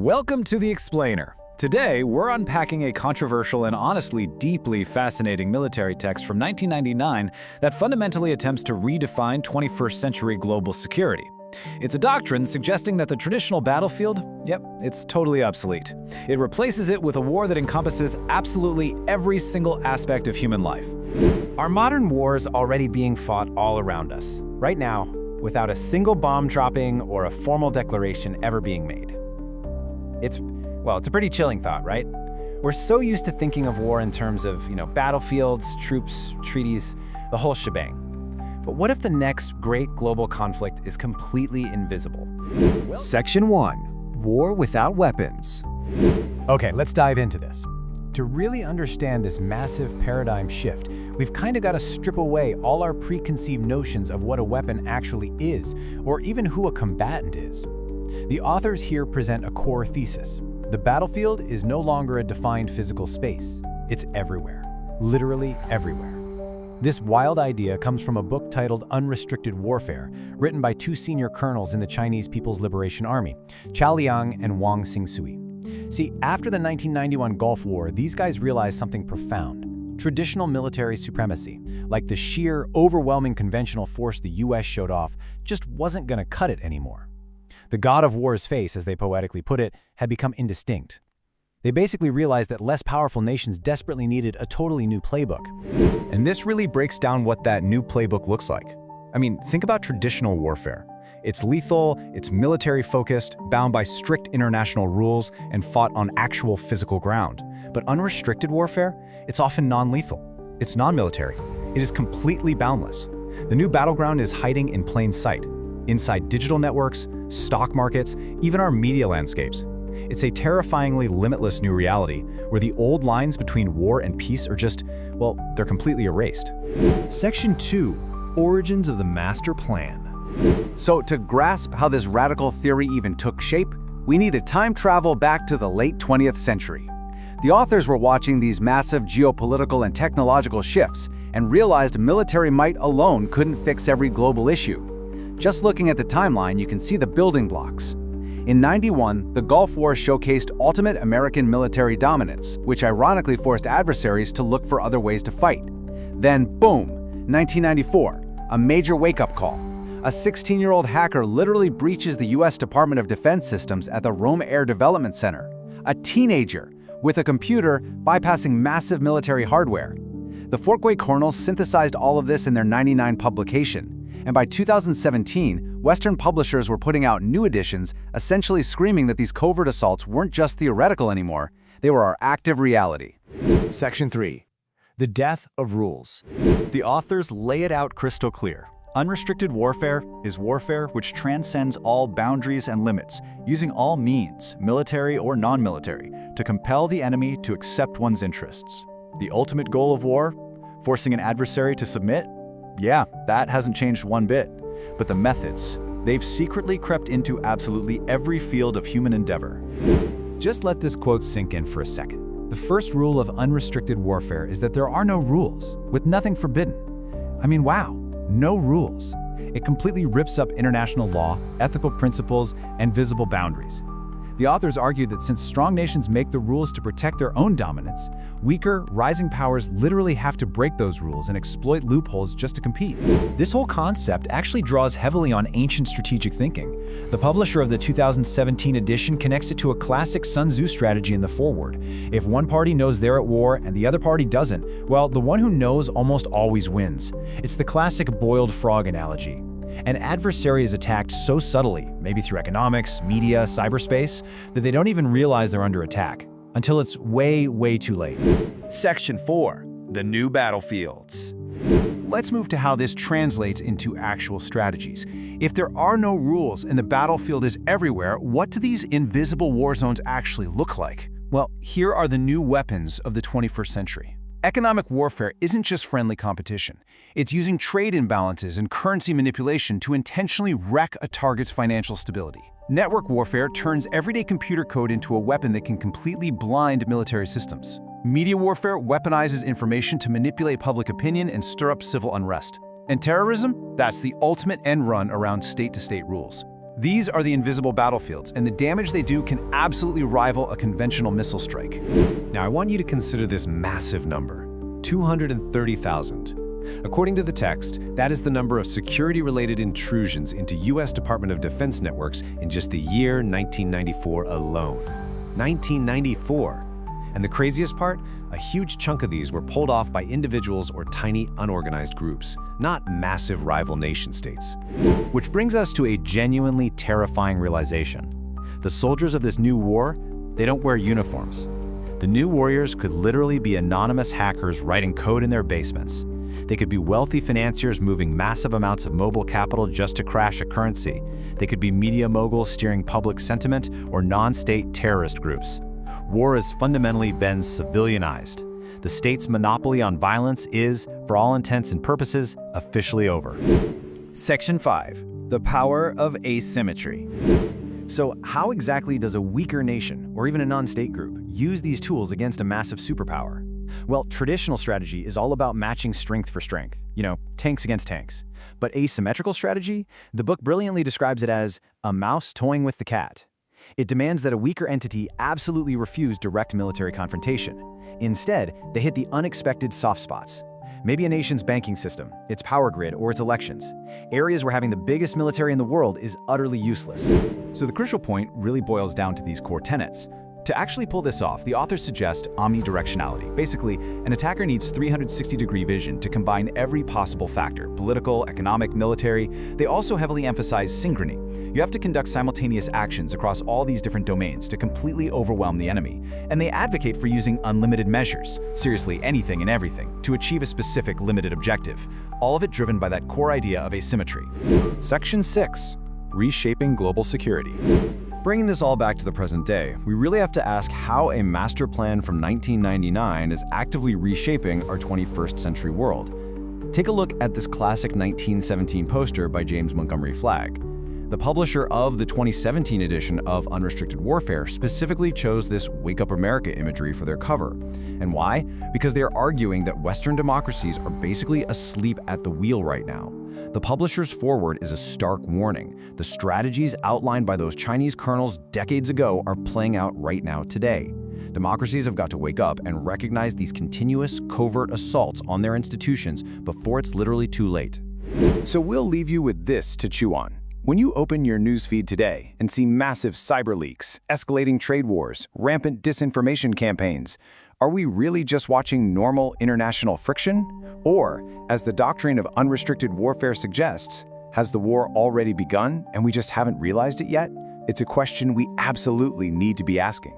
Welcome to The Explainer. Today, we're unpacking a controversial and honestly deeply fascinating military text from 1999 that fundamentally attempts to redefine 21st century global security. It's a doctrine suggesting that the traditional battlefield, it's totally obsolete. It replaces it with a war that encompasses absolutely every single aspect of human life. Our modern war is already being fought all around us, right now, without a single bomb dropping or a formal declaration ever being made. It's a pretty chilling thought, right? We're so used to thinking of war in terms of, battlefields, troops, treaties, the whole shebang. But what if the next great global conflict is completely invisible? Section 1. War without weapons. Okay, let's dive into this. To really understand this massive paradigm shift, we've kind of got to strip away all our preconceived notions of what a weapon actually is, or even who a combatant is. The authors here present a core thesis. The battlefield is no longer a defined physical space. It's everywhere, literally everywhere. This wild idea comes from a book titled Unrestricted Warfare, written by two senior colonels in the Chinese People's Liberation Army, Qiao Liang and Wang Xiangsui. See, after the 1991 Gulf War, these guys realized something profound. Traditional military supremacy, like the sheer, overwhelming conventional force the US showed off, just wasn't going to cut it anymore. The god of war's face, as they poetically put it, had become indistinct. They basically realized that less powerful nations desperately needed a totally new playbook. And this really breaks down what that new playbook looks like. I mean, think about traditional warfare. It's lethal, it's military-focused, bound by strict international rules, and fought on actual physical ground. But unrestricted warfare, it's often non-lethal. It's non-military. It is completely boundless. The new battleground is hiding in plain sight, inside digital networks, stock markets, even our media landscapes. It's a terrifyingly limitless new reality where the old lines between war and peace are just, they're completely erased. Section 2. Origins of the Master Plan. So to grasp how this radical theory even took shape, we need to time travel back to the late 20th century. The authors were watching these massive geopolitical and technological shifts and realized military might alone couldn't fix every global issue. Just looking at the timeline, you can see the building blocks. In '91, the Gulf War showcased ultimate American military dominance, which ironically forced adversaries to look for other ways to fight. Then, boom, 1994, a major wake-up call. A 16-year-old hacker literally breaches the US Department of Defense systems at the Rome Air Development Center. A teenager, with a computer, bypassing massive military hardware. The Forkway colonels synthesized all of this in their '99 publication. And by 2017, Western publishers were putting out new editions, essentially screaming that these covert assaults weren't just theoretical anymore, they were our active reality. Section 3. The Death of Rules. The authors lay it out crystal clear. Unrestricted warfare is warfare which transcends all boundaries and limits, using all means, military or non-military, to compel the enemy to accept one's interests. The ultimate goal of war? Forcing an adversary to submit? Yeah, that hasn't changed one bit. But the methods, they've secretly crept into absolutely every field of human endeavor. Just let this quote sink in for a second. The first rule of unrestricted warfare is that there are no rules, with nothing forbidden. I mean, wow, no rules. It completely rips up international law, ethical principles, and visible boundaries. The authors argue that since strong nations make the rules to protect their own dominance, weaker, rising powers literally have to break those rules and exploit loopholes just to compete. This whole concept actually draws heavily on ancient strategic thinking. The publisher of the 2017 edition connects it to a classic Sun Tzu strategy in the foreword. If one party knows they're at war and the other party doesn't, well, the one who knows almost always wins. It's the classic boiled frog analogy. An adversary is attacked so subtly, maybe through economics, media, cyberspace, that they don't even realize they're under attack, until it's way, way too late. Section 4. The New Battlefields. Let's move to how this translates into actual strategies. If there are no rules and the battlefield is everywhere, what do these invisible war zones actually look like? Well, here are the new weapons of the 21st century. Economic warfare isn't just friendly competition. It's using trade imbalances and currency manipulation to intentionally wreck a target's financial stability. Network warfare turns everyday computer code into a weapon that can completely blind military systems. Media warfare weaponizes information to manipulate public opinion and stir up civil unrest. And terrorism? That's the ultimate end run around state-to-state rules. These are the invisible battlefields, and the damage they do can absolutely rival a conventional missile strike. Now, I want you to consider this massive number, 230,000. According to the text, that is the number of security-related intrusions into U.S. Department of Defense networks in just the year 1994 alone. 1994! And the craziest part? A huge chunk of these were pulled off by individuals or tiny, unorganized groups, not massive rival nation-states. Which brings us to a genuinely terrifying realization. The soldiers of this new war, they don't wear uniforms. The new warriors could literally be anonymous hackers writing code in their basements. They could be wealthy financiers moving massive amounts of mobile capital just to crash a currency. They could be media moguls steering public sentiment or non-state terrorist groups. War has fundamentally been civilianized. The state's monopoly on violence is, for all intents and purposes, officially over. Section 5. The power of asymmetry. So how exactly does a weaker nation, or even a non-state group, use these tools against a massive superpower? Well, traditional strategy is all about matching strength for strength, tanks against tanks. But asymmetrical strategy, the book brilliantly describes it as a mouse toying with the cat. It demands that a weaker entity absolutely refuse direct military confrontation. Instead, they hit the unexpected soft spots. Maybe a nation's banking system, its power grid, or its elections. Areas where having the biggest military in the world is utterly useless. So the crucial point really boils down to these core tenets. To actually pull this off, the authors suggest omnidirectionality. Basically, an attacker needs 360-degree vision to combine every possible factor: political, economic, military. They also heavily emphasize synchrony. You have to conduct simultaneous actions across all these different domains to completely overwhelm the enemy. And they advocate for using unlimited measures, seriously anything and everything, to achieve a specific limited objective. All of it driven by that core idea of asymmetry. Section 6. Reshaping global security. Bringing this all back to the present day, we really have to ask how a master plan from 1999 is actively reshaping our 21st century world. Take a look at this classic 1917 poster by James Montgomery Flagg. The publisher of the 2017 edition of Unrestricted Warfare specifically chose this Wake Up America imagery for their cover. And why? Because they are arguing that Western democracies are basically asleep at the wheel right now. The publisher's foreword is a stark warning. The strategies outlined by those Chinese colonels decades ago are playing out right now today. Democracies have got to wake up and recognize these continuous, covert assaults on their institutions before it's literally too late. So we'll leave you with this to chew on. When you open your newsfeed today and see massive cyber leaks, escalating trade wars, rampant disinformation campaigns, are we really just watching normal international friction? Or, as the doctrine of unrestricted warfare suggests, has the war already begun and we just haven't realized it yet? It's a question we absolutely need to be asking.